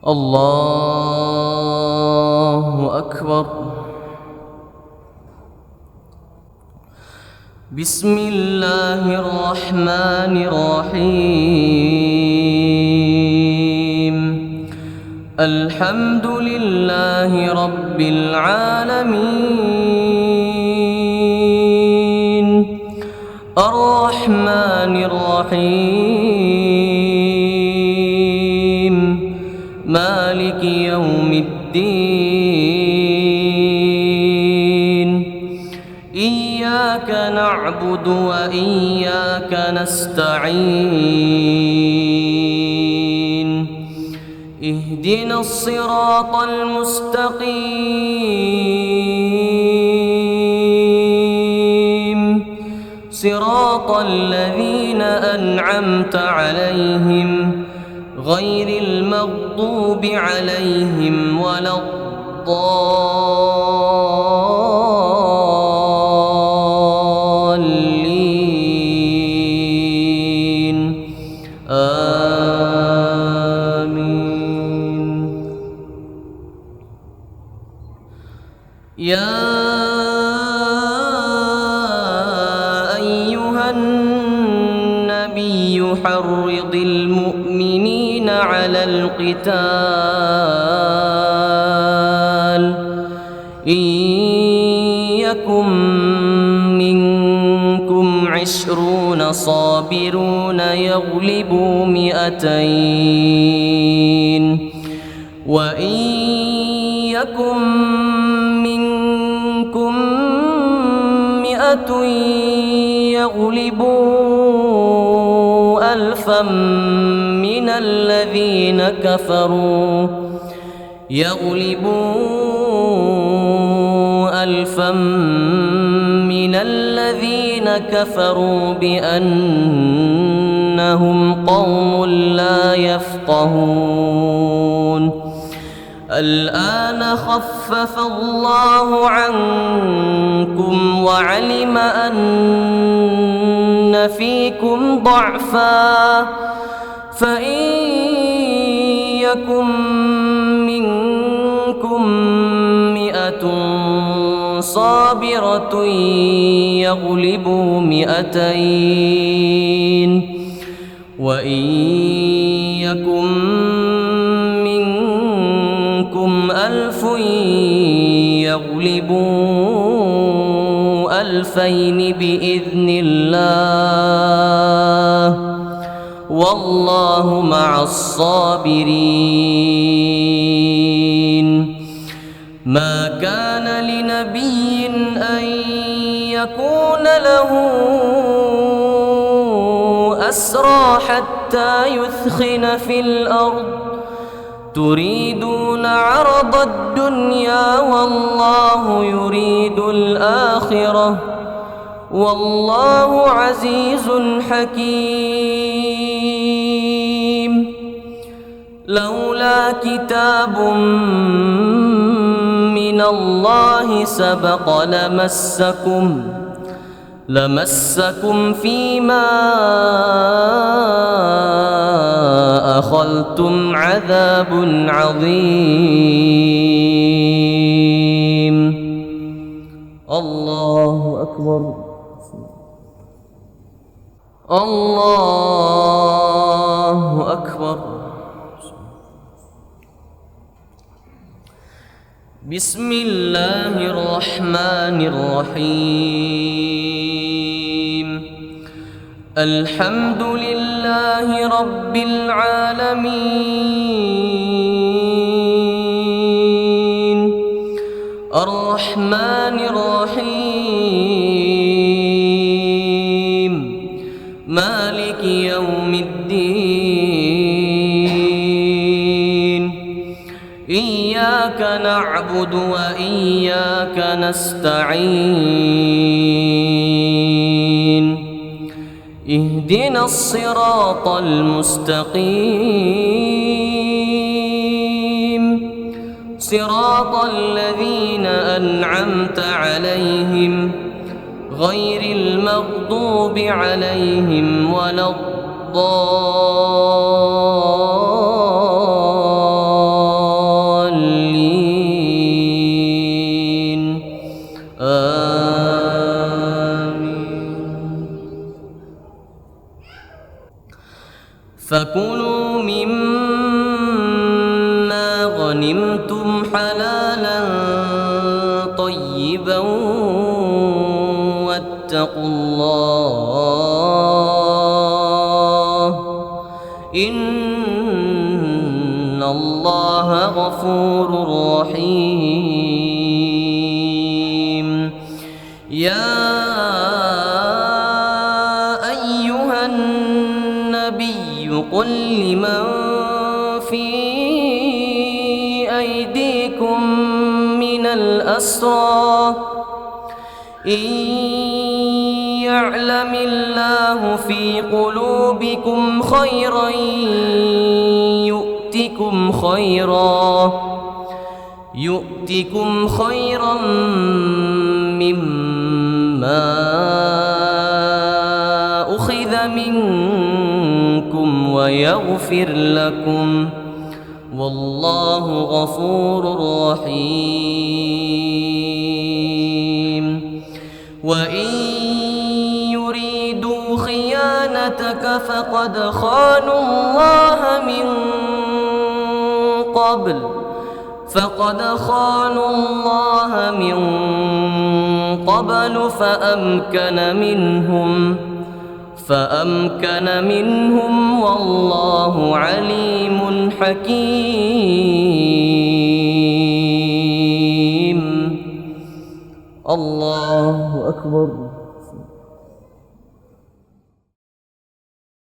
الله أكبر. بسم الله الرحمن الرحيم. الحمد لله رب العالمين الرحمن الرحيم مالك يوم الدين. إياك نعبد وإياك نستعين. اهدنا الصراط المستقيم صراط الذين أنعمت عليهم غير المغضوب عليهم ولا الضالين. آمين. يا أيها النبي حرض المؤمنين على القتال. إن يكن منكم 20 صابرون يغلبوا 200 وإن يكن منكم 100 يغلبوا 1000 من الذين كفروا بأنهم قوم لا يفقهون. الآن خفف الله عنكم وعلم أن فيكم ضعفا فإن يكن منكم 100 صابرة يغلبوا 200 وإن يكن منكم 1000 يغلبوا 2000 بإذن الله والله مع الصابرين. ما كان لنبي أن يكون له أسرى حتى يثخن في الأرض تريدون عرض الدنيا والله يريد الآخرة والله عزيز حكيم. لولا كتاب من الله سبق لمسكم فيما أخذتم عذاب عظيم. الله أكبر. الله أكبر. بسم الله الرحمن الرحيم. الحمد لله رب العالمين الرحمن الرحيم مالك يوم الدين. إياك نعبد وإياك نستعين. اهدنا الصراط المستقيم صراط الذين أنعمت عليهم غير المغضوب عليهم ولا الضالين. الله غفور رحيم. يا أيها النبي قل لمن في أيديكم من الأسرى إن يعلم الله في قلوبكم خيرا يؤتكم خيرا مما أخذ منكم ويغفر لكم والله غفور رحيم. وإن يريدوا خيانتك فقد خانوا الله من قبل فأمكن منهم والله عليم حكيم. الله أكبر.